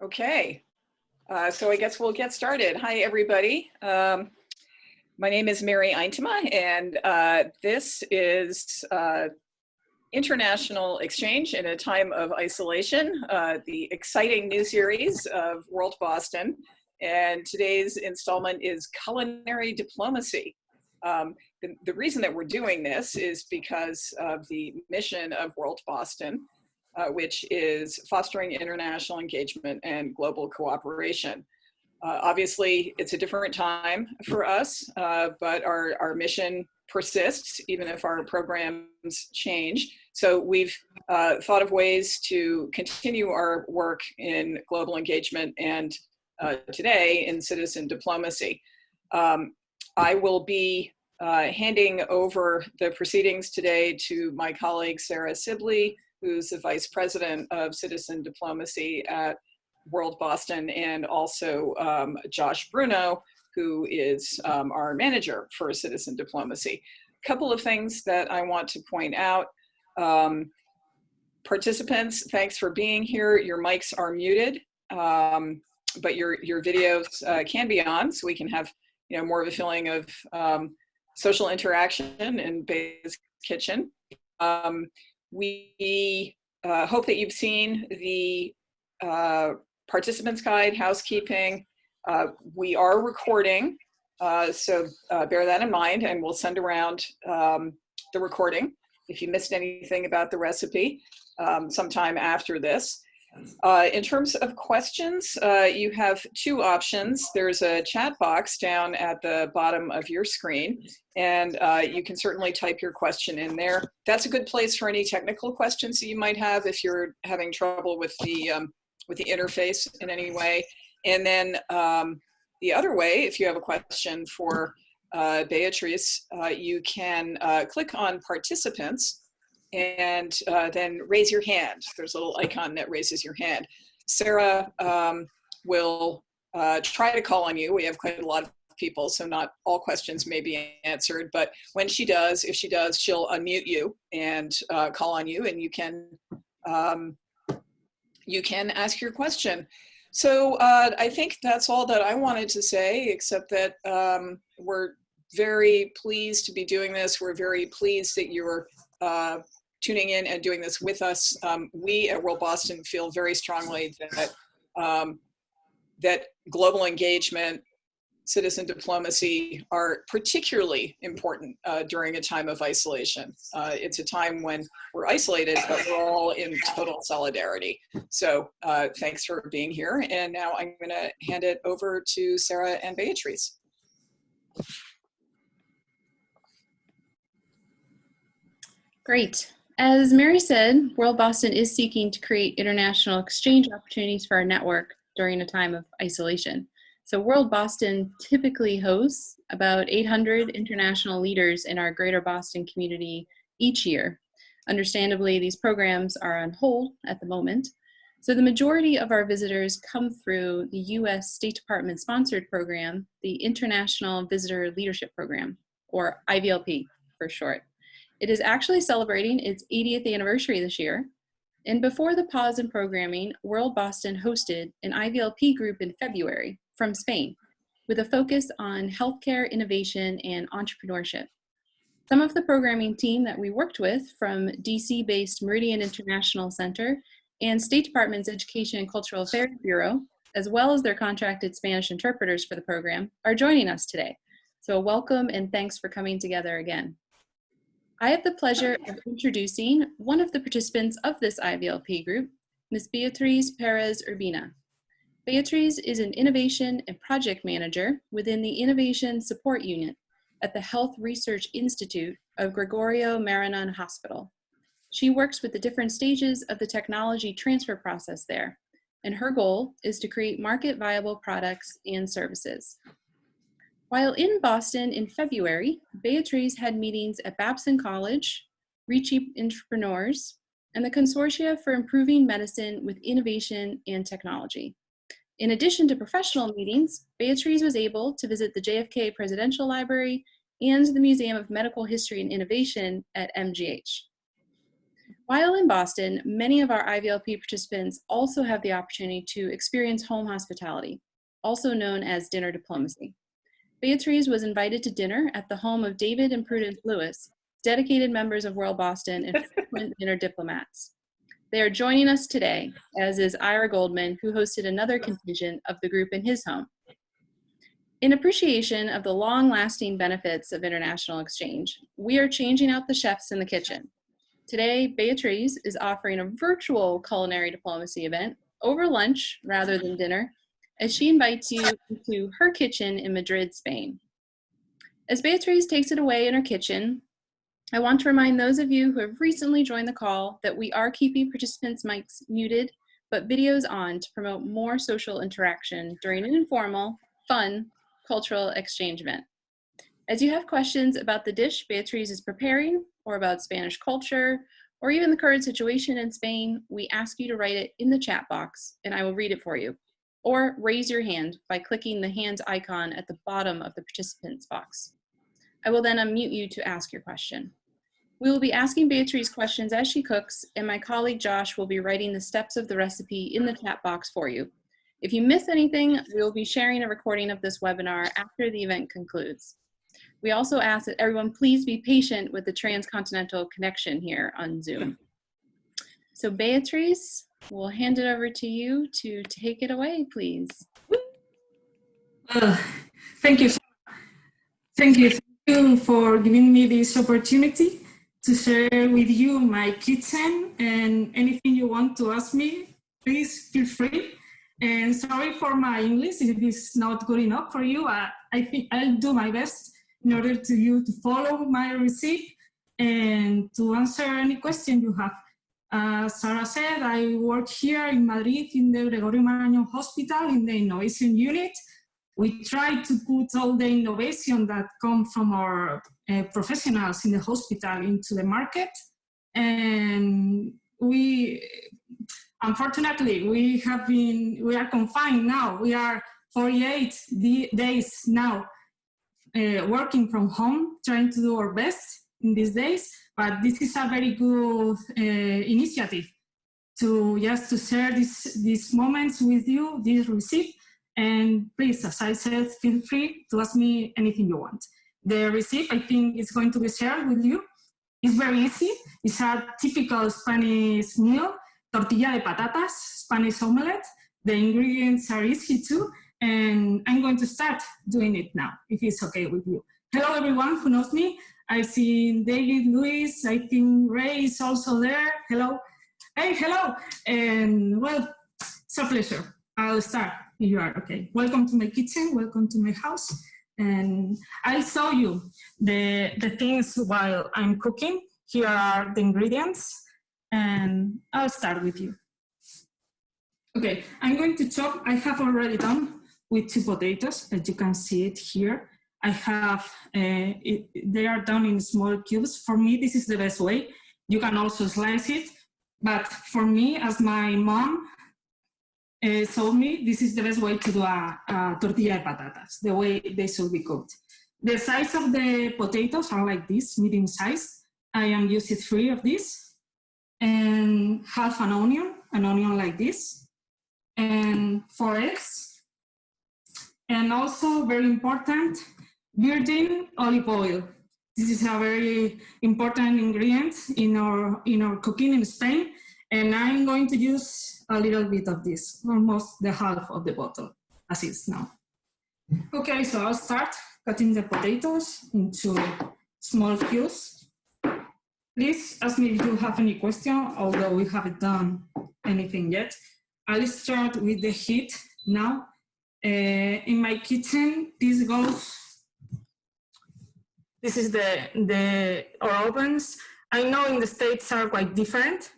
Okay, so I guess we'll get started. Hi, everybody. My name is Mary Eintema, and this is International Exchange in a Time of Isolation, the exciting new series of World Boston. And today's installment is Culinary Diplomacy. The reason that we're doing this is because of the mission of World Boston, which is fostering international engagement and global cooperation. Obviously, it's a different time for us, but our mission persists even if our programs change. So we've thought of ways to continue our work in global engagement and today in citizen diplomacy. I will be handing over the proceedings today to my colleague, Sarah Sibley, who's the Vice President of Citizen Diplomacy at World Boston, and also Josh Bruno, who is our manager for Citizen Diplomacy. A couple of things that I want to point out. Participants, thanks for being here. Your mics are muted, but your videos can be on, so we can have more of a feeling of social interaction in Bay's Kitchen. We hope that you've seen the participants guide, housekeeping. We are recording, so bear that in mind, and we'll send around the recording if you missed anything about the recipe sometime after this. In terms of questions, you have two options. There's a chat box down at the bottom of your screen, and you can certainly type your question in there. That's a good place for any technical questions that you might have if you're having trouble with the interface in any way. And then the other way, if you have a question for Beatrice, you can click on participants and then raise your hand. There's a little icon that raises your hand. Sarah will try to call on you. We have quite a lot of people, so not all questions may be answered, but when she does, if she does, she'll unmute you and call on you, and you can ask your question. So I think that's all that I wanted to say, except that we're very pleased to be doing this. We're very pleased that you're tuning in and doing this with us. We at World Boston feel very strongly that that global engagement, citizen diplomacy are particularly important during a time of isolation. It's a time when we're isolated, but we're all in total solidarity. So thanks for being here. And now I'm gonna hand it over to Sarah and Beatrice. Great. As Mary said, World Boston is seeking to create international exchange opportunities for our network during a time of isolation. So World Boston typically hosts about 800 international leaders in our greater Boston community each year. Understandably, these programs are on hold at the moment. So the majority of our visitors come through the US State Department sponsored program, the International Visitor Leadership Program, or IVLP for short. It is actually celebrating its 80th anniversary this year. And before the pause in programming, World Boston hosted an IVLP group in February from Spain with a focus on healthcare innovation and entrepreneurship. Some of the programming team that we worked with from DC-based Meridian International Center and State Department's Education and Cultural Affairs Bureau, as well as their contracted Spanish interpreters for the program, are joining us today. So welcome and thanks for coming together again. I have the pleasure of introducing one of the participants of this IVLP group, Ms. Beatriz Perez Urbina. Beatriz is an innovation and project manager within the Innovation Support Unit at the Health Research Institute of Gregorio Marañón Hospital. She works with the different stages of the technology transfer process there, and her goal is to create market-viable products and services. While in Boston in February, Beatriz had meetings at Babson College, Ricci Entrepreneurs, and the Consortia for Improving Medicine with Innovation and Technology. In addition to professional meetings, Beatriz was able to visit the JFK Presidential Library and the Museum of Medical History and Innovation at MGH. While in Boston, many of our IVLP participants also have the opportunity to experience home hospitality, also known as dinner diplomacy. Beatriz was invited to dinner at the home of David and Prudence Lewis, dedicated members of World Boston and frequent dinner diplomats. They are joining us today, as is Ira Goldman, who hosted another contingent of the group in his home. In appreciation of the long-lasting benefits of international exchange, we are changing out the chefs in the kitchen. Today, Beatriz is offering a virtual culinary diplomacy event over lunch rather than dinner, as she invites you into her kitchen in Madrid, Spain. As Beatriz takes it away in her kitchen, I want to remind those of you who have recently joined the call that we are keeping participants' mics muted, but videos on to promote more social interaction during an informal, fun, cultural exchange event. As you have questions about the dish Beatriz is preparing, or about Spanish culture, or even the current situation in Spain, we ask you to write it in the chat box, and I will read it for you. Or raise your hand by clicking the hands icon at the bottom of the participants box. I will then unmute you to ask your question. We will be asking Beatriz questions as she cooks, and my colleague Josh will be writing the steps of the recipe in the chat box for you. If you miss anything, we will be sharing a recording of this webinar after the event concludes. We also ask that everyone please be patient with the transcontinental connection here on Zoom. So Beatriz, we'll hand it over to you to take it away, please. Thank you. Thank you for giving me this opportunity to share with you my kitchen, and anything you want to ask me, please feel free. And sorry for my English if it's not good enough for you. I think I'll do my best in order to you to follow my recipe and to answer any question you have. As Sarah said, I work here in Madrid in the Gregorio Marañón Hospital in the innovation unit. We try to put all the innovation that come from our professionals in the hospital into the market. And unfortunately, we are confined now. We are 48 days now working from home, trying to do our best in these days. But this is a very good initiative to just to share these moments with you, this recipe. And please, as I said, feel free to ask me anything you want. The recipe, I think, is going to be shared with you. It's very easy. It's a typical Spanish meal, tortilla de patatas, Spanish omelette. The ingredients are easy too. And I'm going to start doing it now, if it's okay with you. Hello, everyone who knows me. I've seen David, Luis, I think Ray is also there. Hello. Hey, hello. And well, it's a pleasure. I'll start if you are okay. Welcome to my kitchen, welcome to my house. And I'll show you the things while I'm cooking. Here are the ingredients, and I'll start with you. Okay, I'm going to chop. I have already done with 2 potatoes, as you can see it here. I have, they are done in small cubes. For me, this is the best way. You can also slice it, but for me, as my mom told me, this is the best way to do a tortilla de patatas, the way they should be cooked. The size of the potatoes are like this, medium size. I am using 3 of these, and half an onion like this, and 4 eggs. And also, very important, virgin olive oil. This is a very important ingredient in our cooking in Spain. And I'm going to use a little bit of this, almost the half of the bottle, as is now. Okay, so I'll start cutting the potatoes into small cubes. Please ask me if you have any question, although we haven't done anything yet. I'll start with the heat now. In my kitchen, this is our ovens. I know in the States are quite different,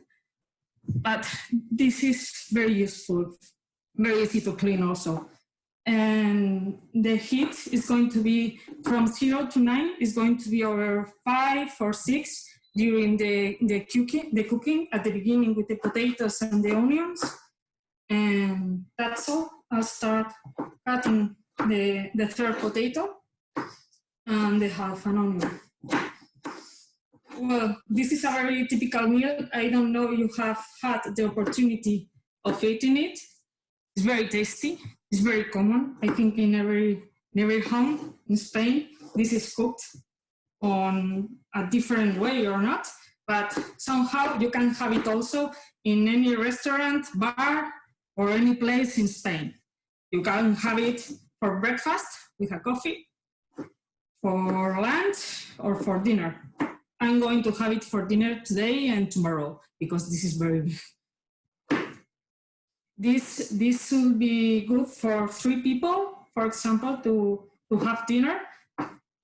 but this is very useful, very easy to clean also. And the heat is going to be from 0 to 9, is going to be over 5 or 6 during the cooking at the beginning with the potatoes and the onions. And that's all. I'll start cutting the third potato and the half an onion. Well, this is a very typical meal. I don't know if you have had the opportunity of eating it. It's very tasty. It's very common. I think in every home in Spain, this is cooked on a different way or not, but somehow you can have it also in any restaurant, bar, or any place in Spain. You can have it for breakfast with a coffee, for lunch, or for dinner. I'm going to have it for dinner today and tomorrow because this is very big. This will be good for 3 people, for example, to have dinner.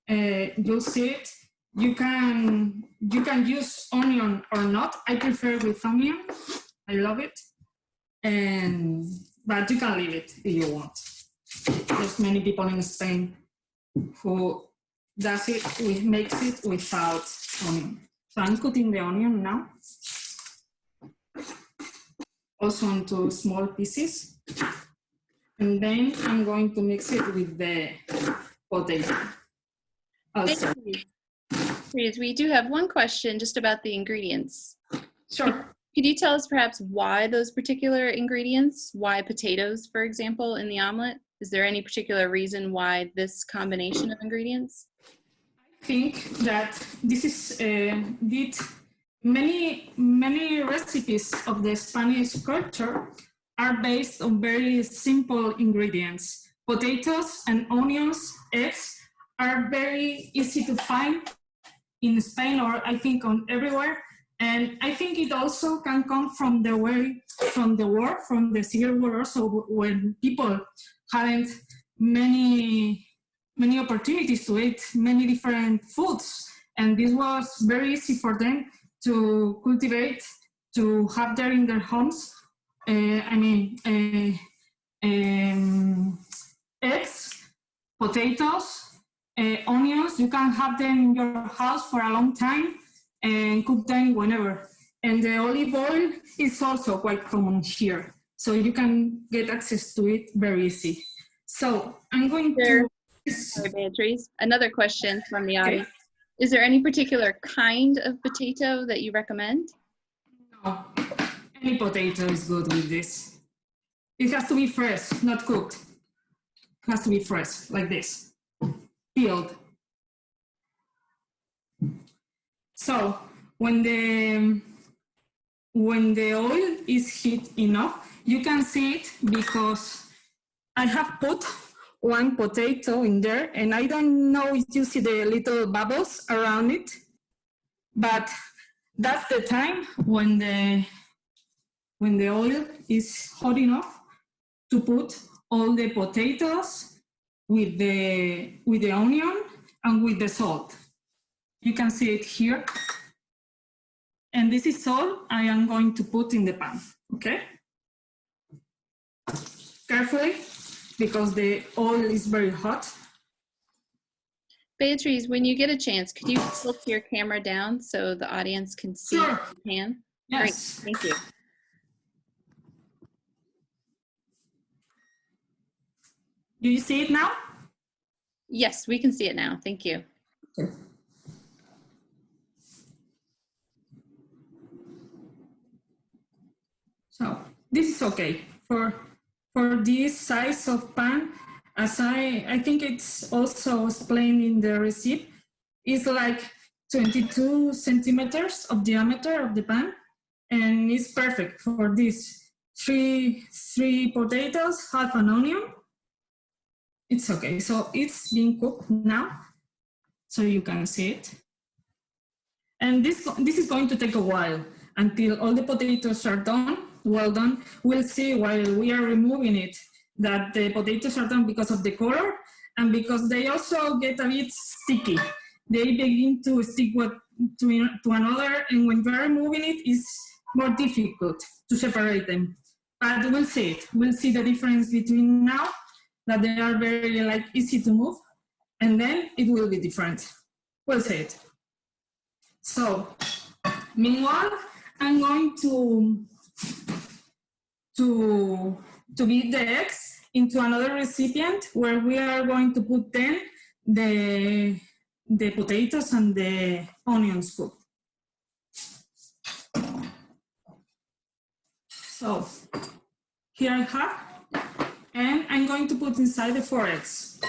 You'll see it. You can use onion or not. I prefer with onion. I love it. But you can leave it if you want. There's many people in Spain who does it, makes it without onion. So I'm cutting the onion now. Also into small pieces. And then I'm going to mix it with the potato. Also. Perez, we do have one question just about the ingredients. Sure. Could you tell us perhaps why those particular ingredients, why potatoes, for example, in the omelet? Is there any particular reason why this combination of ingredients? I think that this is many recipes of the Spanish culture are based on very simple ingredients. Potatoes and onions, eggs are very easy to find in Spain, or I think on everywhere. And I think it also can come from the Civil War also, when people hadn't many opportunities to eat many different foods. And this was very easy for them to cultivate, to have there in their homes. Eggs, potatoes, onions. You can have them in your house for a long time and cook them whenever. And the olive oil is also quite common here. So you can get access to it very easy. So I'm going to... Sorry, Beatriz. Another question from the audience. Is there any particular kind of potato that you recommend? No, any potato is good with this. It has to be fresh, not cooked. It has to be fresh, like this, peeled. So when the oil is heat enough, you can see it because I have put one potato in there, and I don't know if you see the little bubbles around it, but that's the time when the oil is hot enough to put all the potatoes with the onion and with the salt. You can see it here. And this is all I am going to put in the pan, okay? Carefully, because the oil is very hot. Beatriz, when you get a chance, could you flip your camera down so the audience can see Sure. the pan? Yes. Great, thank you. Do you see it now? Yes, we can see it now. Thank you. Okay. So this is okay for this size of pan. As I think it's also explained in the recipe, it's like 22 centimeters of diameter of the pan, and it's perfect for this. Three potatoes, half an onion. It's okay. So it's being cooked now, so you can see it. And this is going to take a while until all the potatoes are done. Well done. We'll see while we are removing it that the potatoes are done because of the color and because they also get a bit sticky. They begin to stick to another, and when you are removing it, it's more difficult to separate them. But we'll see it. We'll see the difference between now that they are very easy to move, and then it will be different. We'll see it. So, meanwhile, I'm going to beat the eggs into another recipient where we are going to put then the potatoes and the onions cooked. So here I have, and I'm going to put inside the 4 eggs.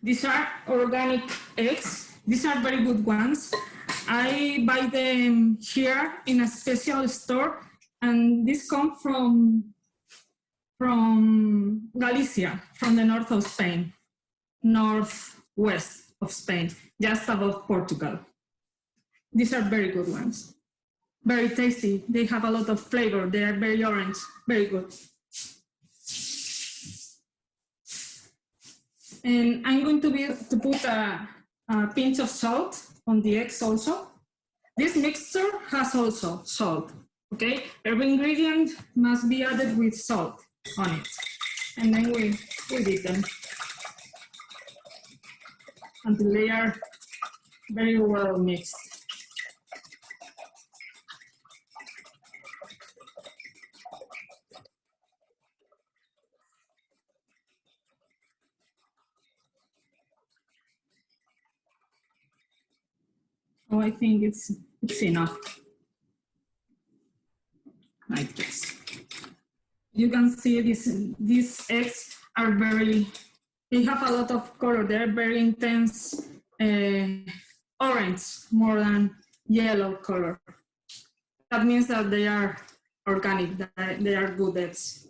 These are organic eggs. These are very good ones. I buy them here in a special store, and this comes from Galicia, from the north of Spain, northwest of Spain, just above Portugal. These are very good ones. Very tasty. They have a lot of flavor. They are very orange, very good. And I'm going to put a pinch of salt on the eggs also. This mixture has also salt, okay? Every ingredient must be added with salt on it. And then we beat them until they are very well mixed. Oh, I think it's enough. Like this. You can see these eggs are they have a lot of color. They're very intense orange, more than yellow color. That means that they are organic, that they are good eggs.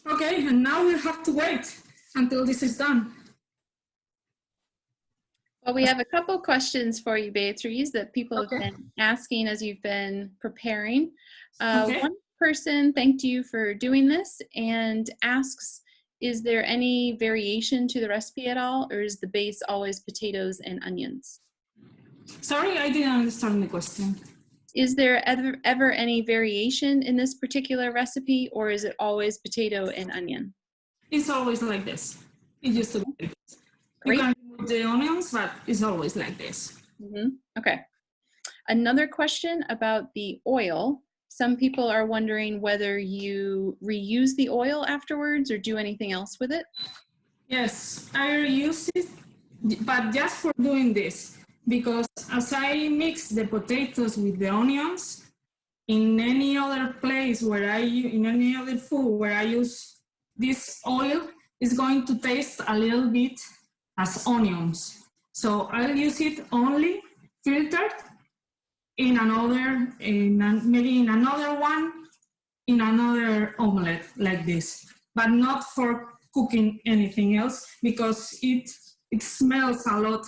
Okay, and now we have to wait until this is done. Well, we have a couple questions for you, Beatriz, that people Okay. have been asking as you've been preparing. Okay. One person thanked you for doing this and asks, is there any variation to the recipe at all, or is the base always potatoes and onions? Sorry, I didn't understand the question. Is there ever any variation in this particular recipe, or is it always potato and onion? It's always like this. It used to be like this. Great. You can remove the onions, but it's always like this. Okay. Another question about the oil. Some people are wondering whether you reuse the oil afterwards or do anything else with it. Yes, I reuse it, but just for doing this, because as I mix the potatoes with the onions, in any other place in any other food where I use this oil, it's going to taste a little bit as onions. So I'll use it only filtered maybe in another one, in another omelette like this, but not for cooking anything else, because it smells a lot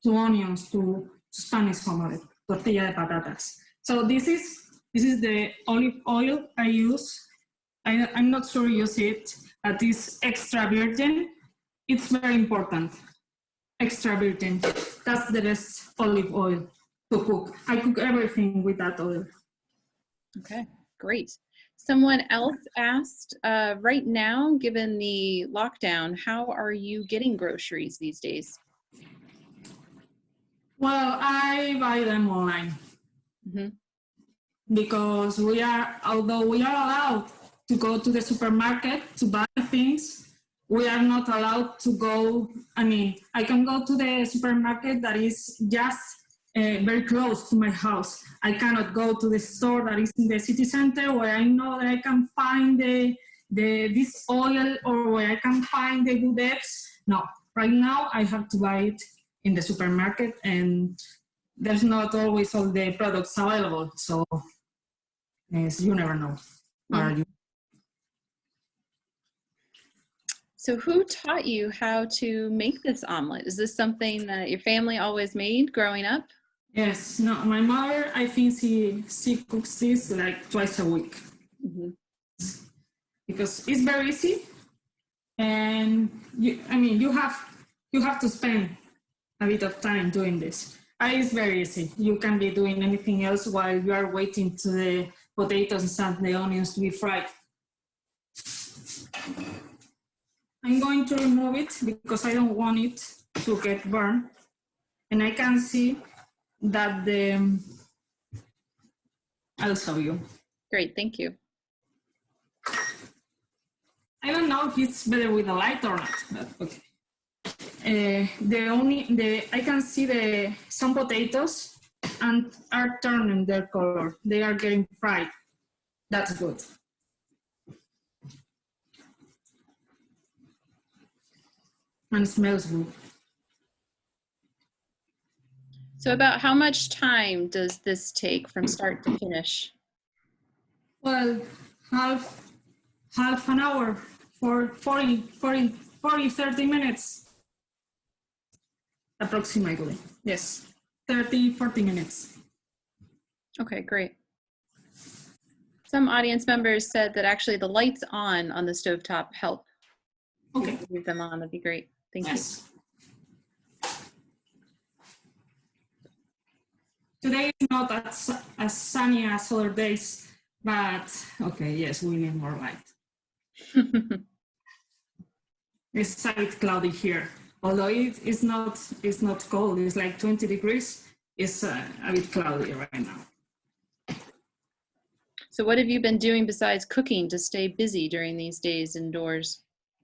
to onions, to Spanish omelette, tortilla de patatas. So this is the olive oil I use. I'm not sure you see it, but it's extra virgin. It's very important. Extra virgin. That's the best olive oil to cook. I cook everything with that oil. Okay, great. Someone else asked, right now, given the lockdown, how are you getting groceries these days? Well, I buy them online. Because although we are allowed to go to the supermarket to buy things, we are not allowed to go. I can go to the supermarket that is just very close to my house. I cannot go to the store that is in the city center where I know that I can find this oil, or where I can find the good eggs. No, right now I have to buy it in the supermarket, and there's not always all the products available. So yes, you never know. Are you? So who taught you how to make this omelet? Is this something that your family always made growing up? Yes, no, my mother, I think she cooks this like twice a week. Because it's very easy, and you have to spend a bit of time doing this. It's very easy. You can be doing anything else while you are waiting to the potatoes and the onions to be fried. I'm going to remove it because I don't want it to get burned. And I can see that I'll show you. Great, thank you. I don't know if it's better with the light or not, but okay. I can see some potatoes and are turning their color. They are getting fried. That's good. And smells good. So about how much time does this take from start to finish? Well, half an hour for 30 minutes. Approximately, yes. 40 minutes. Okay, great. Some audience members said that actually the lights on the stovetop help. Okay. Leave them on, that'd be great. Thank Yes. Today is not as sunny as other days, but okay, yes, we need more light. you. It's a bit cloudy here. Although it's not cold, it's like 20 degrees, it's a bit cloudy right now. So what have you been doing besides cooking to stay busy during these days indoors?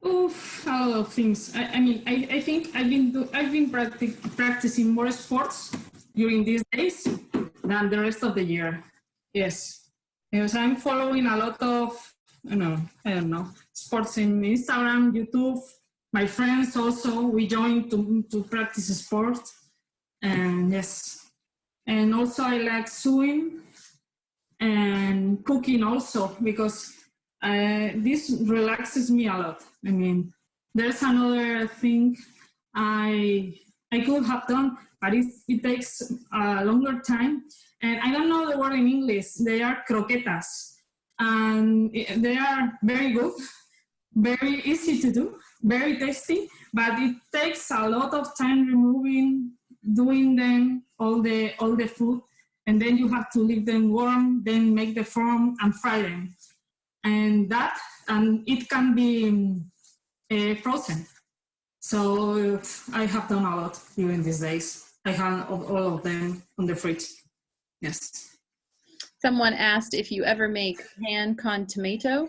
Oof, a lot of things. I think I've been practicing more sports during these days than the rest of the year. Yes, because I'm following a lot of, I don't know, sports in Instagram, YouTube. My friends also, we joined to practice sport. And yes, and also I like sewing and cooking also, because this relaxes me a lot. I mean, there's another thing I could have done, but it takes a longer time. And I don't know the word in English. They are croquetas. And they are very good, very easy to do, very tasty, but it takes a lot of time doing them, all the food. And then you have to leave them warm, then make the form and fry them. And it can be frozen. So I have done a lot during these days. I have all of them on the fridge. Yes. Someone asked if you ever make pan con tomato.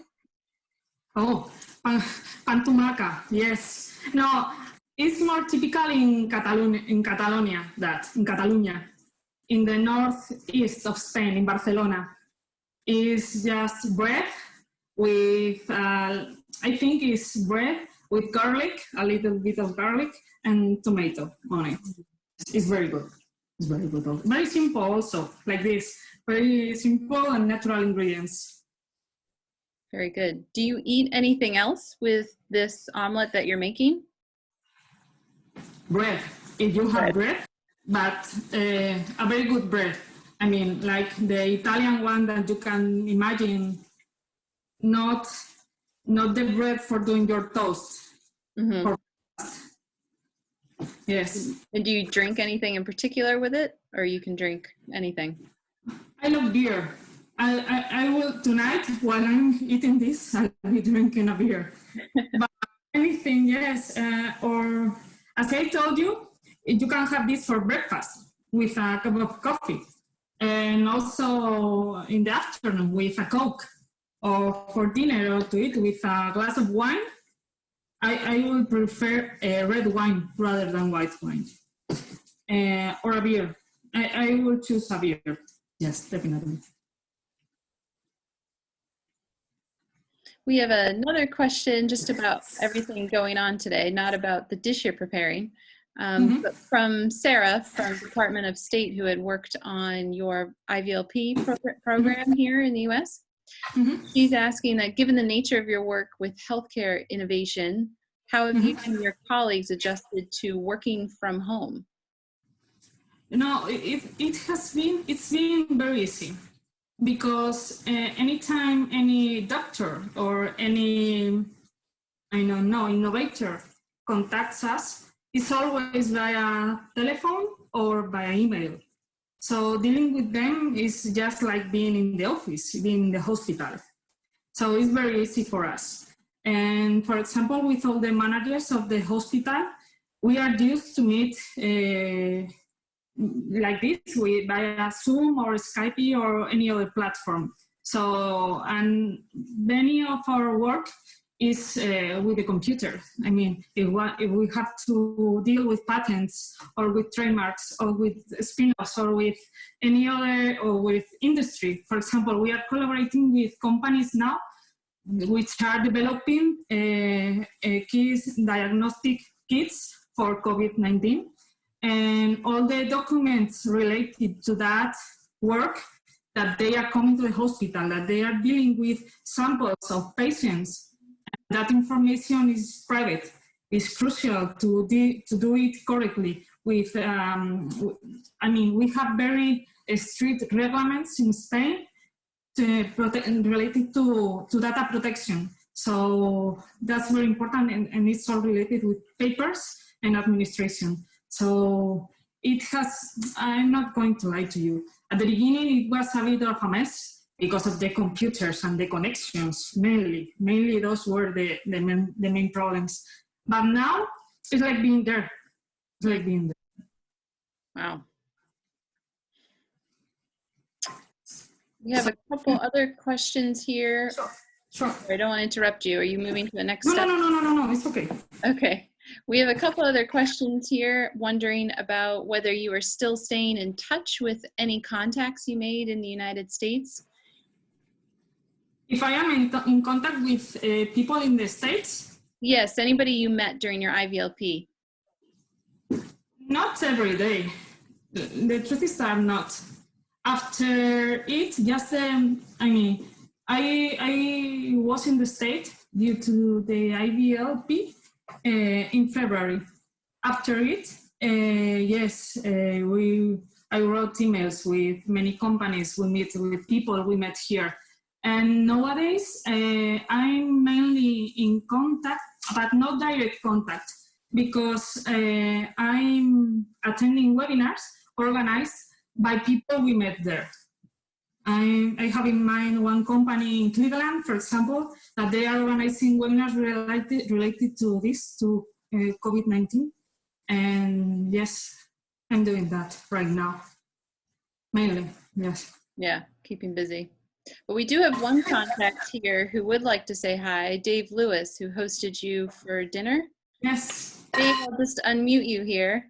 Oh, pan tumaca, yes. No, it's more typical in Catalonia, in the northeast of Spain, in Barcelona. It's just bread with, I think it's bread with garlic, a little bit of garlic, and tomato on it. It's very good. It's very good. Very simple also, like this. Very simple and natural ingredients. Very good. Do you eat anything else with this omelet that you're making? Bread, if you have bread, but a very good bread. I mean, like the Italian one that you can imagine, not the bread for doing your toast. Mm-hmm. Yes. And do you drink anything in particular with it, or you can drink anything? I love beer. I will tonight, while I'm eating this, I'll be drinking a beer. But anything, yes. Or as I told you, you can have this for breakfast with a cup of coffee, and also in the afternoon with a Coke, or for dinner or to eat with a glass of wine. I would prefer red wine rather than white wine, or a beer. I will choose a beer. Yes, definitely. We have another question just about everything going on today, not about the dish you're preparing, but from Sarah from Department of State, who had worked on your IVLP program here in the US. She's asking that given the nature of your work with healthcare innovation, how have you and your colleagues adjusted to working from home? No, it's been very easy, because anytime any doctor or any, I don't know, innovator contacts us, it's always via telephone or via email. So dealing with them is just like being in the office, being in the hospital. So it's very easy for us. And for example, with all the managers of the hospital, we are used to meet like this via Zoom or Skype or any other platform. So, and many of our work is with the computer. I mean, if we have to deal with patents or with trademarks or with spin-offs or with any other, or with industry. For example, we are collaborating with companies now which are developing diagnostic kits for COVID-19. And all the documents related to that work, that they are coming to the hospital, that they are dealing with samples of patients. That information is private. It's crucial to do it correctly. We have very strict regulations in Spain related to data protection. So that's very important, and it's all related with papers and administration. So it has, I'm not going to lie to you. At the beginning, it was a bit of a mess, because of the computers and the connections, mainly those were the main problems. But now it's like being there. It's like being there. Wow. We have a couple other questions here. Sure. I don't want to interrupt you. Are you moving to the next step? No, it's okay. Okay. We have a couple other questions here, wondering about whether you are still staying in touch with any contacts you made in the United States. If I am in contact with people in the States? Yes, anybody you met during your IVLP. Not every day. The truth is I'm not. After it, just, I was in the State due to the IVLP in February. After it, yes, I wrote emails with many companies. We meet with people we met here. And nowadays, I'm mainly in contact, but not direct contact, because I'm attending webinars organized by people we met there. I have in mind one company in Cleveland, for example, that they are organizing webinars related to this, to COVID-19. And yes, I'm doing that right now, mainly, yes. Yeah, keeping busy. But we do have one contact here who would like to say hi, Dave Lewis, who hosted you for dinner. Yes. Dave, I'll just unmute you here.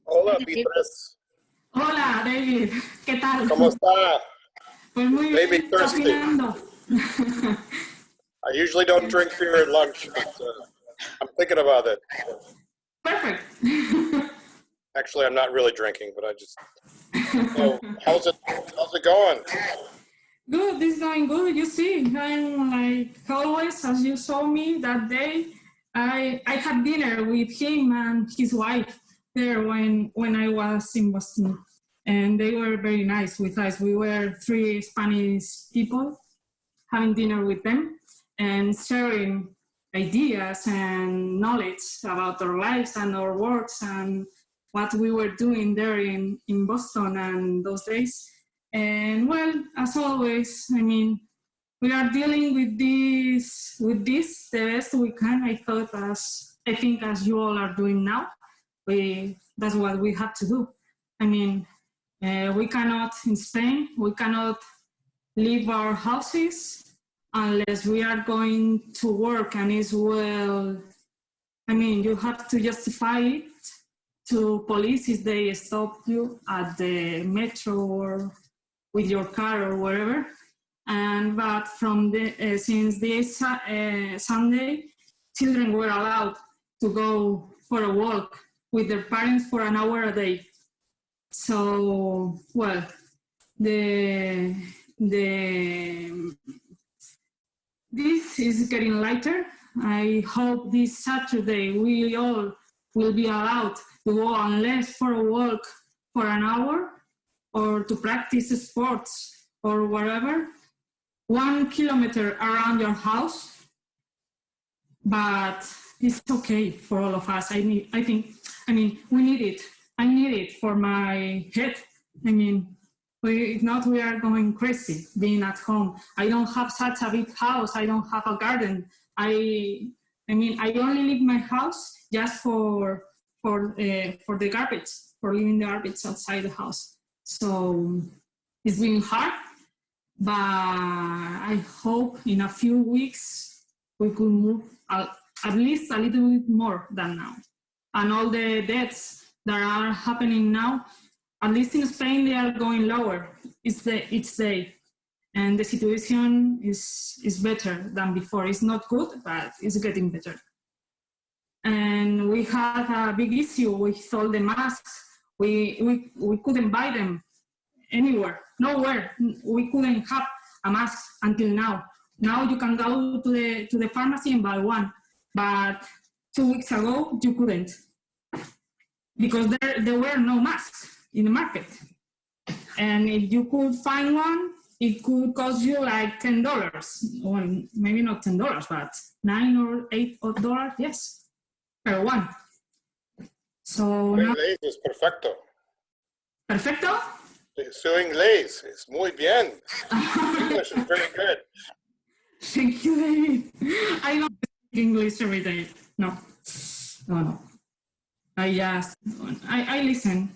Hola, Dave. Perez. Hola, David. ¿Qué tal? ¿Cómo está? Pues muy Maybe bien, thirsty. caminando. I usually don't drink beer at lunch, but I'm thinking about it. Perfect. Actually, I'm not really drinking, but I just. So, how's it going? Good, this is going good. You see, I'm like always, as you saw me that day, I had dinner with him and his wife there when I was in Boston. And they were very nice with us. We were 3 Spanish people having dinner with them and sharing ideas and knowledge about our lives and our works and what we were doing there in Boston and those days. And well, as always, I mean, we are dealing with this the best we can. I think as you all are doing now, that's what we have to do. I mean, we cannot, in Spain, we cannot leave our houses unless we are going to work, and it's well, I mean, you have to justify it to police if they stop you at the metro or with your car or wherever. But from since this Sunday, children were allowed to go for a walk with their parents for an hour a day. So, well, this is getting lighter. I hope this Saturday we all will be allowed to go unless for a walk for an hour or to practice sports or whatever, 1 kilometer around your house. But it's okay for all of us. I mean, we need it. I need it for my head. I mean, if not, we are going crazy being at home. I don't have such a big house. I don't have a garden. I mean, I only leave my house just for the garbage, for leaving the garbage outside the house. So it's been hard, but I hope in a few weeks we could move at least a little bit more than now. And all the deaths that are happening now, at least in Spain, they are going lower each day. And the situation is better than before. It's not good, but it's getting better. And we had a big issue with all the masks. We couldn't buy them anywhere, nowhere. We couldn't have a mask until now. Now you can go to the pharmacy and buy one, but 2 weeks ago you couldn't, because there were no masks in the market. And if you could find one, it could cost you like $10, or maybe not $10, but $9 or $8, yes, per one. So Su now, inglés es perfecto. perfecto. Su inglés es muy bien. English is very good. Thank you, David. I don't speak English every day. No. I listen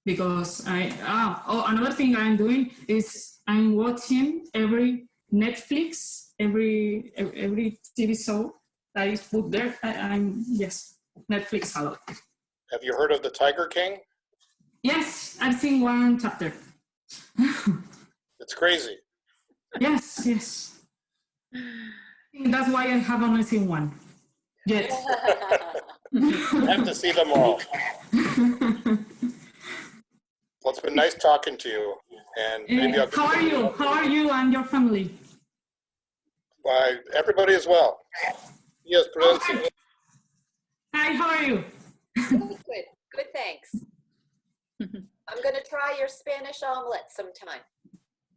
because another thing I'm doing is I'm watching every Netflix, every TV show that is put there. Yes, Netflix a lot. Have you heard of the Tiger King? Yes, I've seen one chapter. It's crazy. Yes. That's why I have only seen one yet. I have to see them all. Well, it's been nice talking to you. And maybe I'll How are you? How are you and your family? Everybody is well. Yes, Perez. Okay. Hi, how are you? Good, thanks. I'm going to try your Spanish omelet sometime.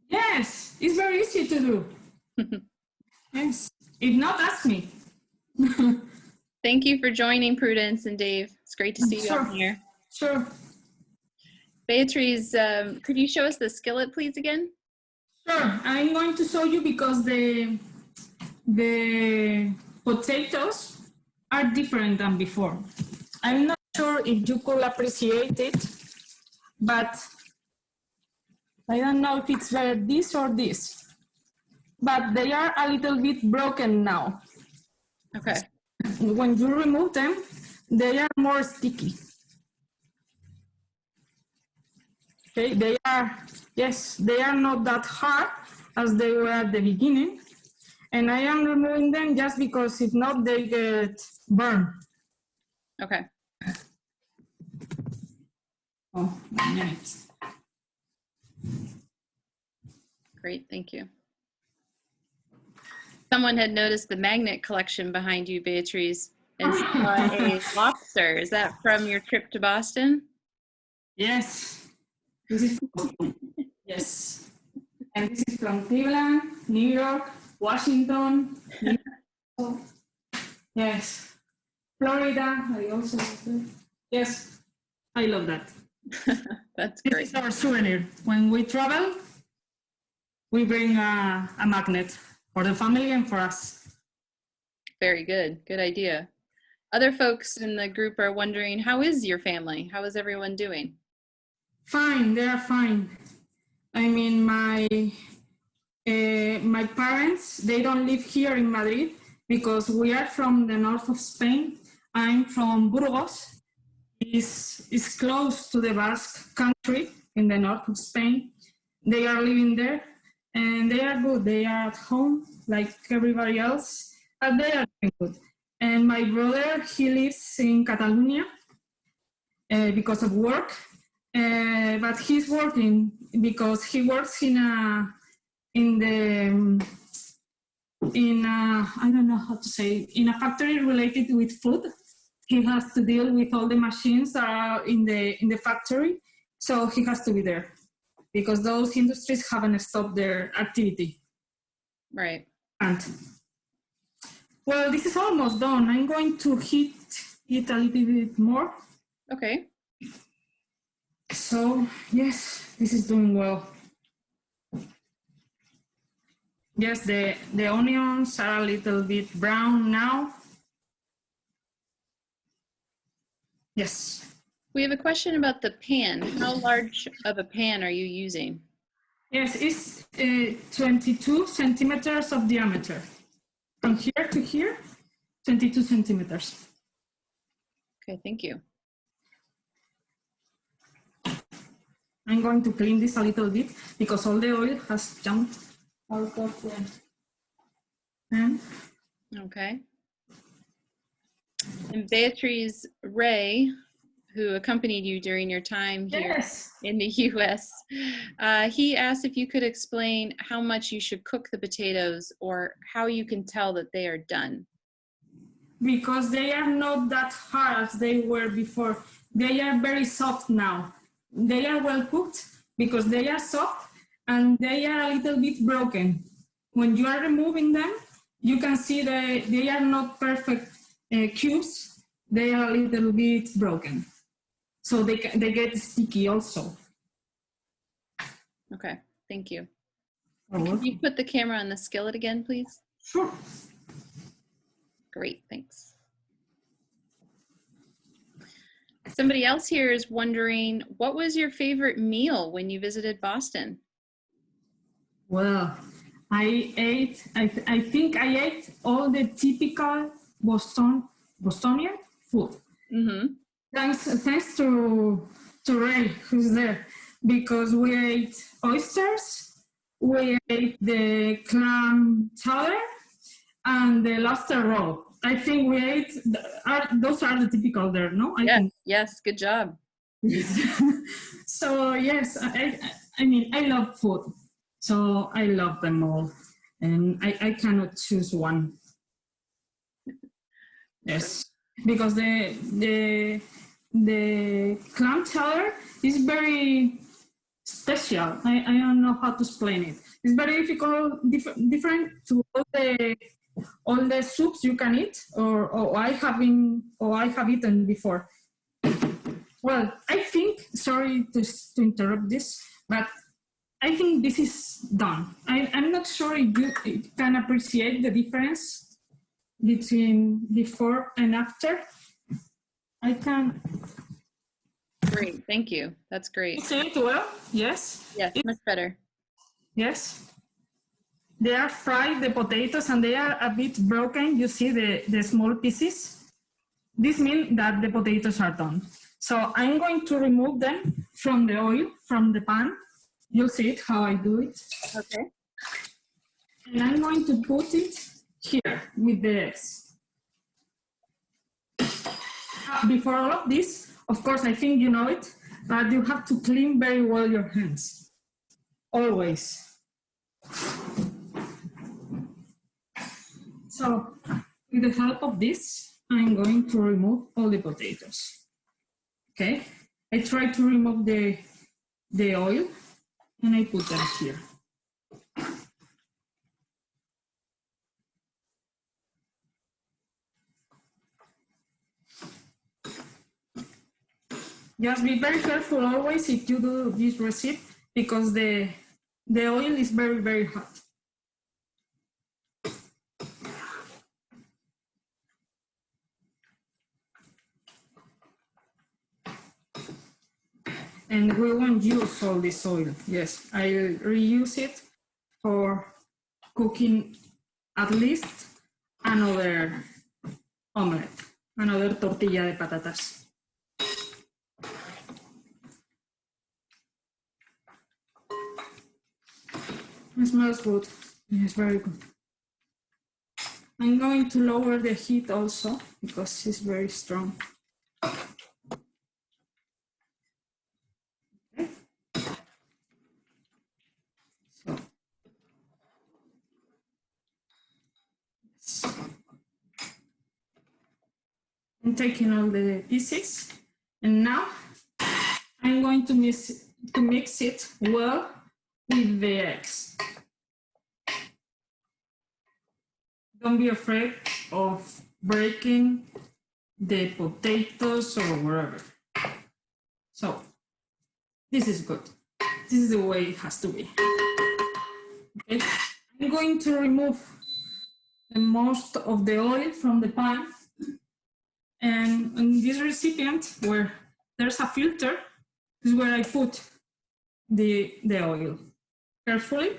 Yes, it's very easy to do. Yes, if not, ask me. Thank you for joining, Prudence and Dave. It's great to see you on here. Sure. Beatriz, could you show us the skillet, please, again? Sure, I'm going to show you because the potatoes are different than before. I'm not sure if you could appreciate it, but I don't know if it's better this or this. But they are a little bit broken now. Okay. When you remove them, they are more sticky. Okay, they are not that hard as they were at the beginning. And I am removing them just because if not, they get burned. Okay. Oh, 1 minute. Great, thank you. Someone had noticed the magnet collection behind you, Beatriz, and saw a lobster. Is that from your trip to Boston? Yes. This is yes. And this is from Cleveland, New York, Washington. Yes. Florida. I also yes. I love that. That's This great. is our souvenir. When we travel, we bring a magnet for the family and for us. Very good. Good idea. Other folks in the group are wondering, how is your family? How is everyone doing? Fine, they are fine. I mean, my parents, they don't live here in Madrid because we are from the north of Spain. I'm from Burgos. It's close to the Basque country in the north of Spain. They are living there and they are good. They are at home like everybody else, but they are doing good. And my brother, he lives in Catalonia because of work. But he's working because he works in a I don't know how to say, in a factory related with food. He has to deal with all the machines that are in the factory, so he has to be there because those industries haven't stopped their activity. Right. And well, this is almost done. I'm going to heat it a little bit more. Okay. So, yes, this is doing well. Yes, the onions are a little bit brown now. Yes. We have a question about the pan. How large of a pan are you using? Yes, it's 22 centimeters of diameter. From here to here, 22 centimeters. Okay, thank you. I'm going to clean this a little bit because all the oil has jumped out of the pan. Okay. And Beatriz Ray, who accompanied you during your time here Yes. in the US, he asked if you could explain how much you should cook the potatoes or how you can tell that they are done. Because they are not that hard as they were before. They are very soft now. They are well cooked because they are soft and they are a little bit broken. When you are removing them, you can see that they are not perfect cubes. They are a little bit broken. So they get sticky also. Okay, thank you. Oh, Can you put the camera on the skillet again, please? sure. Great, thanks. Somebody else here is wondering, what was your favorite meal when you visited Boston? Well, I think I ate all the typical Bostonian food. Mm-hmm. Thanks to Ray, who's there, because we ate oysters, we ate the clam chowder, and the lobster roll. I think we ate, those are the typical there, no? I think. Yes, good job. So yes, I mean, I love food. So I love them all. And I cannot choose one. Yes, because the clam chowder is very special. I don't know how to explain it. It's very difficult, different to all the soups you can eat, or I have eaten before. Well, I think, sorry to interrupt this, but I think this is done. I'm not sure if you can appreciate the difference between before and after. I can. Great, thank you. That's great. See it well? Yes? Yes, much better. Yes. They are fried, the potatoes, and they are a bit broken. You see the small pieces? This means that the potatoes are done. So I'm going to remove them from the oil, from the pan. You'll see it, how I do it. Okay. And I'm going to put it here with the eggs. Before all of this, of course, I think you know it, but you have to clean very well your hands. Always. So, with the help of this, I'm going to remove all the potatoes. Okay? I try to remove the oil, and I put them here. Just be very careful always if you do this recipe because the oil is very, very hot. And we won't use all this oil. Yes, I'll reuse it for cooking at least another omelette, another tortilla de patatas. It smells good. It's very good. I'm going to lower the heat also because it's very strong. Okay. So, I'm taking all the pieces, and now I'm going to mix it well with the eggs. Don't be afraid of breaking the potatoes or whatever. So this is good. This is the way it has to be. Okay. I'm going to remove the most of the oil from the pan. And in this recipient where there's a filter, is where I put the oil. carefully.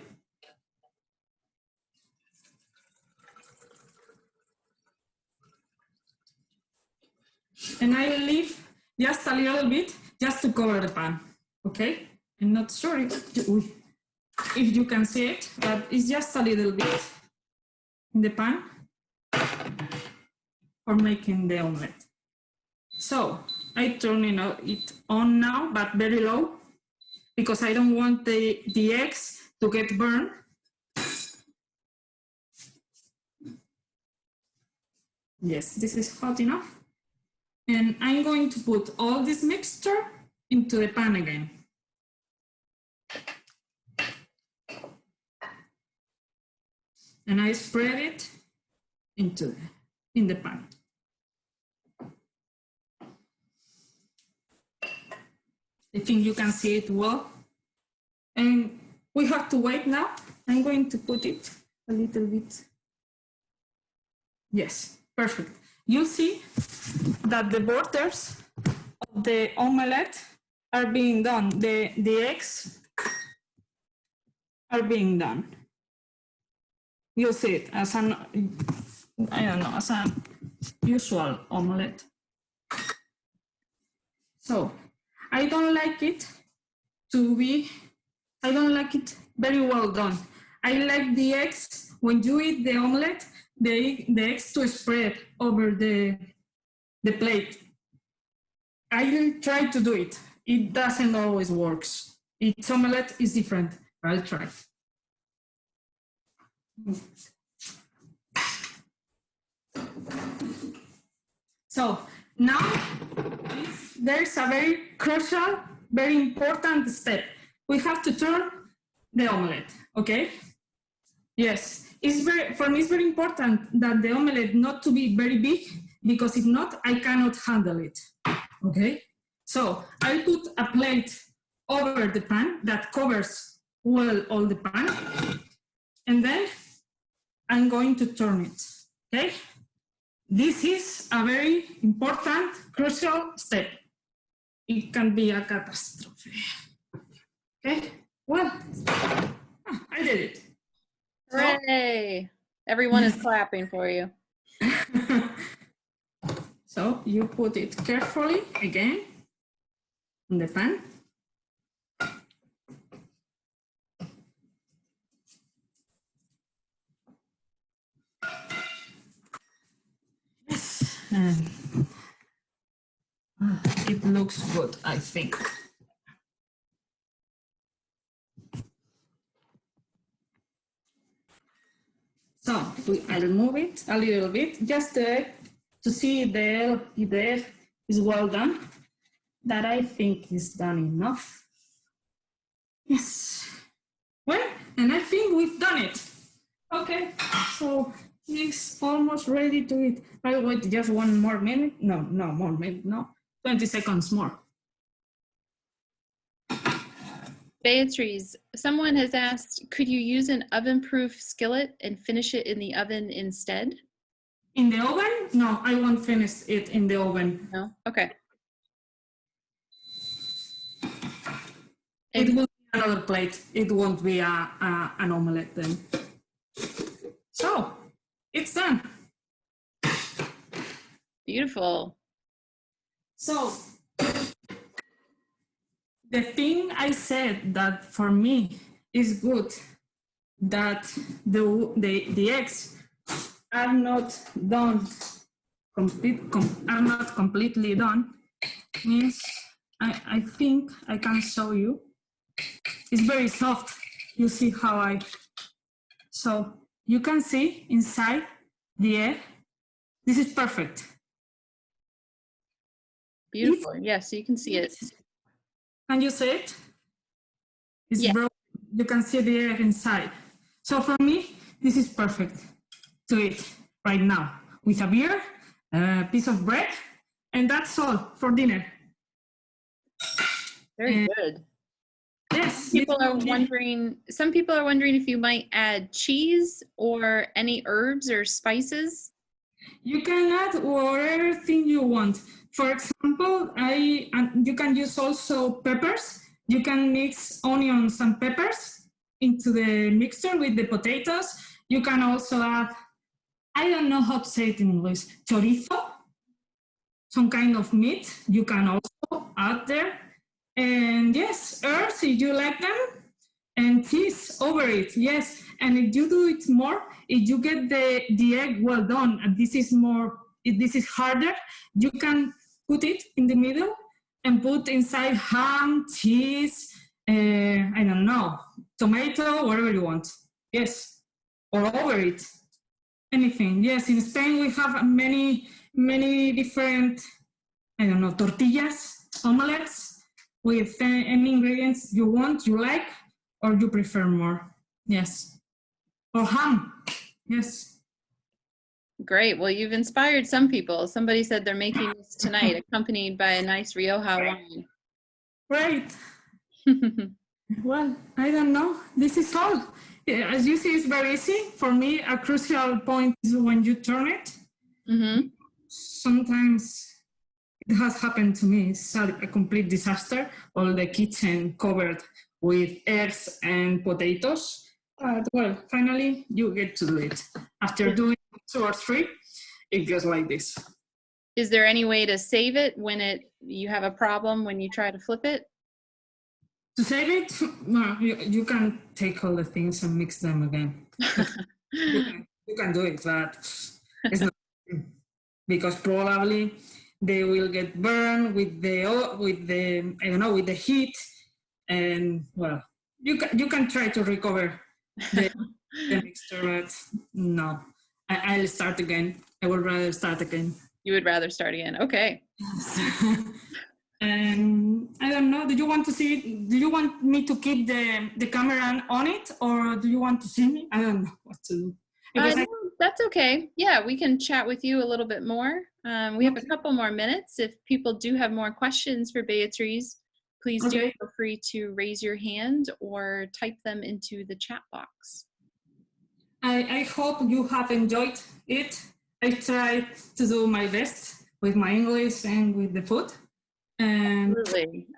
And I will leave just a little bit just to cover the pan, okay? I'm not sure if you can see it, but it's just a little bit in the pan for making the omelette. So I turn it on now, but very low, because I don't want the eggs to get burned. Yes, this is hot enough. And I'm going to put all this mixture into the pan again. And I spread it in the pan. I think you can see it well. And we have to wait now. I'm going to put it a little bit. Yes, perfect. You see that the borders of the omelette are being done. The eggs are being done. You see it as an, I don't know, as an usual omelette. So I don't like it very well done. I like the eggs, when you eat the omelette, the eggs to spread over the plate. I will try to do it. It doesn't always work. Each omelette is different. I'll try. So now there's a very crucial, very important step. We have to turn the omelette, okay? Yes, for me it's very important that the omelette not to be very big, because if not, I cannot handle it, okay? So I put a plate over the pan that covers well all the pan, and then I'm going to turn it, okay? This is a very important, crucial step. It can be a catastrophe. Okay, well, I did it. Hooray! Everyone is clapping for you. So you put it carefully again in the pan. Yes, and it looks good, I think. So I'll move it a little bit, just to see if the egg is well done. That I think is done enough. Yes. Well, and I think we've done it. Okay, so it's almost ready to eat. I'll wait just one more minute. No, more minute, no. 20 seconds more. Beatriz, someone has asked, could you use an oven-proof skillet and finish it in the oven instead? In the oven? No, I won't finish it in the oven. No? Okay. It will be another plate. It won't be an omelette then. So, it's done. Beautiful. So, the thing I said that for me is good, that the eggs are not done, are not completely done, means I think I can show you. It's very soft. You see how so you can see inside the egg. This is perfect. Beautiful. Yes, you can see it. Can you see it? It's yeah. broken. You can see the egg inside. So for me, this is perfect to eat right now with a beer, a piece of bread, and that's all for dinner. Very good. Yes. Some people are wondering if you might add cheese or any herbs or spices. You can add whatever thing you want. For example, you can use also peppers. You can mix onions and peppers into the mixture with the potatoes. You can also add, I don't know how to say it in English, chorizo, some kind of meat you can also add there. And yes, herbs if you like them, and cheese over it, yes. And if you do it more, if you get the egg well done, and this is more, if this is harder, you can put it in the middle and put inside ham, cheese, I don't know, tomato, whatever you want. Yes, or over it, anything. Yes, in Spain we have many different, I don't know, tortillas, omelets, with any ingredients you want, you like, or you prefer more. Yes. Or ham. Yes. Great. Well, you've inspired some people. Somebody said they're making this tonight, accompanied by a nice Rioja wine. Right. Well, I don't know. This is all. As you see, it's very easy. For me, a crucial point is when you turn it. Mm-hmm. Sometimes it has happened to me. It's a complete disaster. All the kitchen covered with eggs and potatoes. But well, finally, you get to do it. After doing 2 or 3, it goes like this. Is there any way to save it when you have a problem when you try to flip it? To save it, no, you can take all the things and mix them again. you can do it, but it's not, because probably they will get burned with the I don't know, with the heat, and well, you can try to recover the mixture, but no, I'll start again. I would rather start again. You would rather start again. Okay. And I don't know, do you want to see it? Do you want me to keep the camera on it, or do you want to see me? I don't know what to do. No, that's okay. Yeah, we can chat with you a little bit more. We have a couple more minutes. If people do have more questions for Beatriz, please do feel free to raise your hand or type them into the chat box. I hope you have enjoyed it. I tried to do my best with my English and with the food.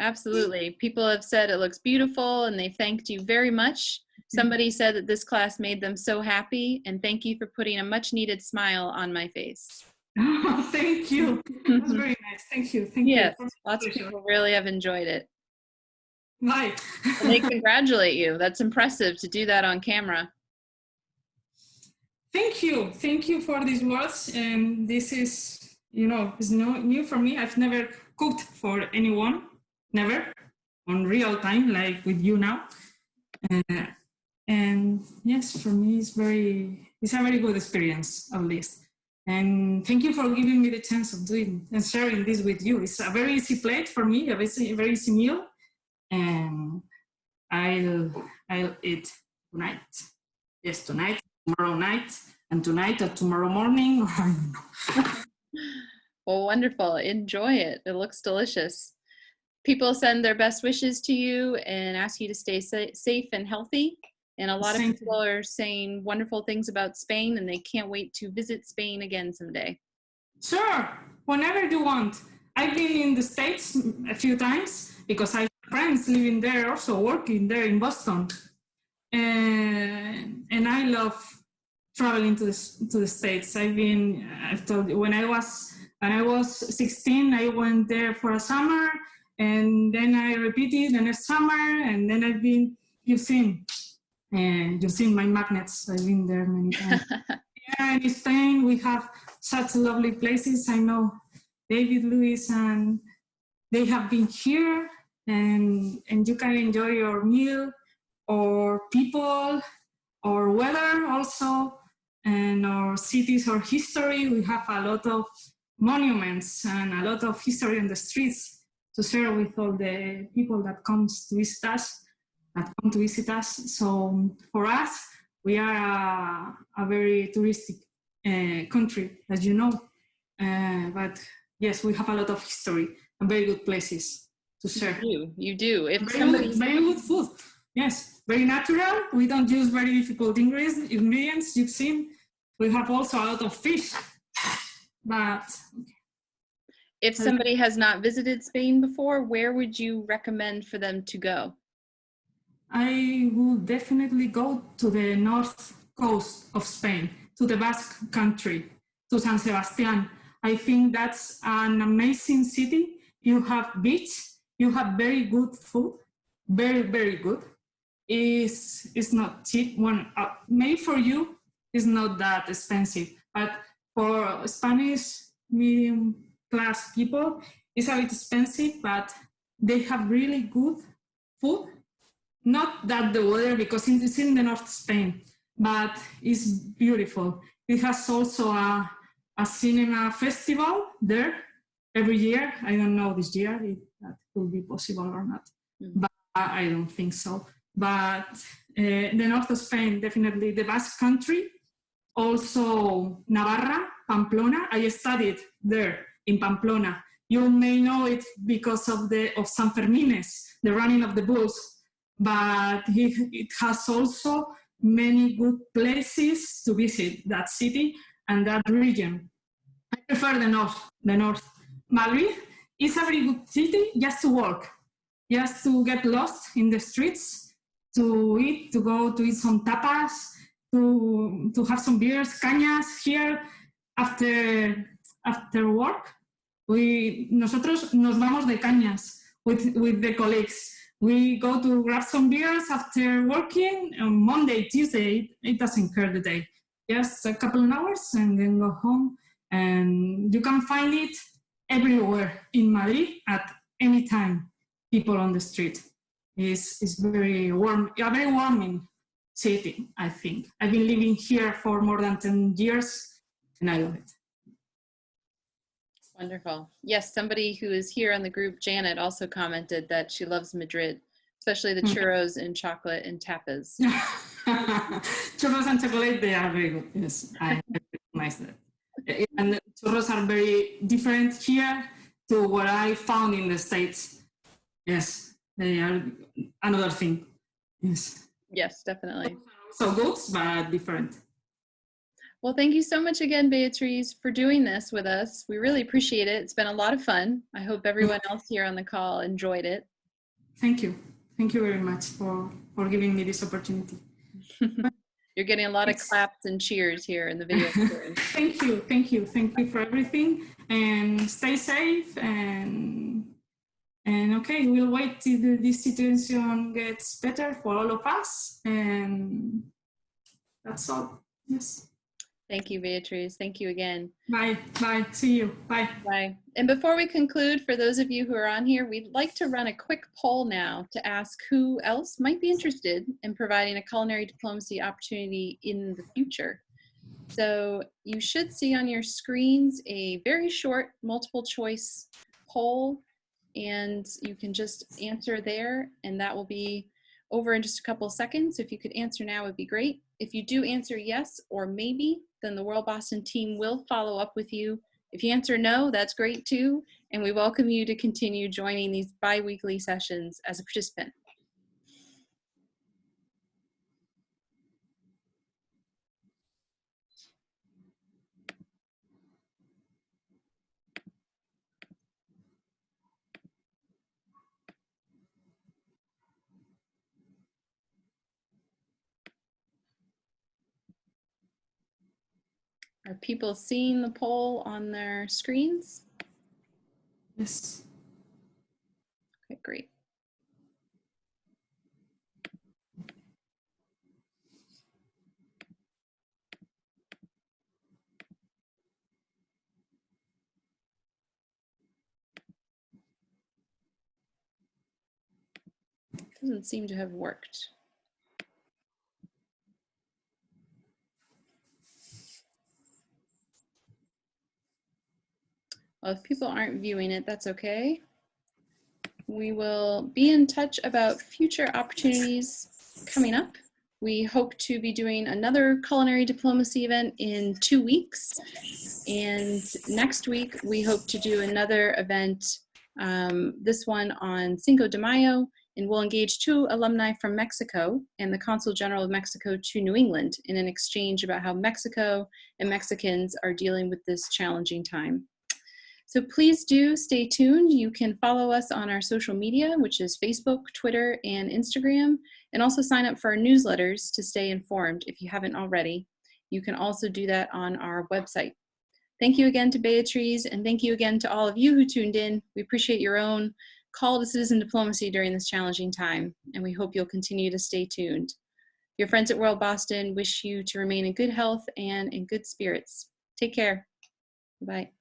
Absolutely. People have said it looks beautiful and they thanked you very much. Somebody said that this class made them so happy, and thank you for putting a much needed smile on my face. Oh, thank you. That's very nice. Thank you. Thank you. Yes, lots of people really have enjoyed it. Right. And they congratulate you. That's impressive to do that on camera. Thank you. Thank you for these words. And this is, is new for me. I've never cooked for anyone, never, on real time, like with you now. And yes, for me, it's a very good experience, at least. And thank you for giving me the chance of doing and sharing this with you. It's a very easy plate for me, a very easy meal. And I'll eat tonight. Yes, tonight, tomorrow night, and tonight or tomorrow morning. I don't know. Well, wonderful. Enjoy it. It looks delicious. People send their best wishes to you and ask you to stay safe and healthy. And a lot of people are saying wonderful things about Spain, and they can't wait to visit Spain again someday. Sure, whenever you want. I've been in the States a few times because I have friends living there, also working there in Boston. And I love traveling to the States. I've told you, when I was 16, I went there for a summer, and then I repeated the next summer, and then you've seen my magnets. I've been there many times. Yeah, in Spain, we have such lovely places. I know David, Luis, and they have been here, and you can enjoy your meal, or people, or weather also, and our cities or history. We have a lot of monuments and a lot of history on the streets to share with all the people that come to visit us. So for us, we are a very touristic country, as you know. But yes, we have a lot of history and very good places to share. You do. Very good food. Yes, very natural. We don't use very difficult ingredients. You've seen. We have also a lot of fish. But if somebody has not visited Spain before, where would you recommend for them to go? I will definitely go to the north coast of Spain, to the Basque country, to San Sebastian. I think that's an amazing city. You have beach, you have very good food, very, very good. It's not cheap. Maybe for you, it's not that expensive, but for Spanish medium class people, it's a bit expensive, but they have really good food. Not that the weather, because it's in the north of Spain, but it's beautiful. It has also a cinema festival there every year. I don't know this year if that will be possible or not, but I don't think so. But the north of Spain, definitely the Basque country, also Navarra, Pamplona. I studied there in Pamplona. You may know it because of San Fermines, the running of the bulls, but it has also many good places to visit that city and that region. I prefer the north. Madrid is a very good city just to walk, just to get lost in the streets, to eat, to go to eat some tapas, to have some beers, cañas here after work. Nosotros nos vamos de cañas with the colleagues. We go to grab some beers after working on Monday, Tuesday. It doesn't care the day. Just a couple of hours and then go home. And you can find it everywhere in Madrid at any time. People on the street. It's very warm, a very warming city, I think. I've been living here for more than 10 years and I love it. Wonderful. Yes, somebody who is here on the group, Janet, also commented that she loves Madrid, especially the churros and chocolate and tapas. Churros and chocolate, they are very good. Yes, I recognize that. And churros are very different here to what I found in the States. Yes, they are another thing. Yes. Yes, definitely. So good, but different. Well, thank you so much again, Beatriz, for doing this with us. We really appreciate it. It's been a lot of fun. I hope everyone else here on the call enjoyed it. Thank you. Thank you very much for giving me this opportunity. You're getting a lot of claps and cheers here in the video. Thank you. Thank you. Thank you for everything. And stay safe. And okay, we'll wait till this situation gets better for all of us. And that's all. Yes. Thank you, Beatriz. Thank you again. Bye. Bye. See you. Bye. Bye. And before we conclude, for those of you who are on here, we'd like to run a quick poll now to ask who else might be interested in providing a culinary diplomacy opportunity in the future. So you should see on your screens a very short multiple choice poll, and you can just answer there, and that will be over in just a couple of seconds. If you could answer now, it would be great. If you do answer yes or maybe, then the World Boston team will follow up with you. If you answer no, that's great too, and we welcome you to continue joining these bi-weekly sessions as a participant. Are people seeing the poll on their screens? Yes. Okay, great. Doesn't seem to have worked. Well, if people aren't viewing it, that's okay. We will be in touch about future opportunities coming up. We hope to be doing another culinary diplomacy event in 2 weeks. And next week, we hope to do another event, this one on Cinco de Mayo, and we'll engage 2 alumni from Mexico and the Consul General of Mexico to New England in an exchange about how Mexico and Mexicans are dealing with this challenging time. So please do stay tuned. You can follow us on our social media, which is Facebook, Twitter, and Instagram, and also sign up for our newsletters to stay informed if you haven't already. You can also do that on our website. Thank you again to Beatriz, and thank you again to all of you who tuned in. We appreciate your own call to citizen diplomacy during this challenging time, and we hope you'll continue to stay tuned. Your friends at World Boston wish you to remain in good health and in good spirits. Take care. Bye.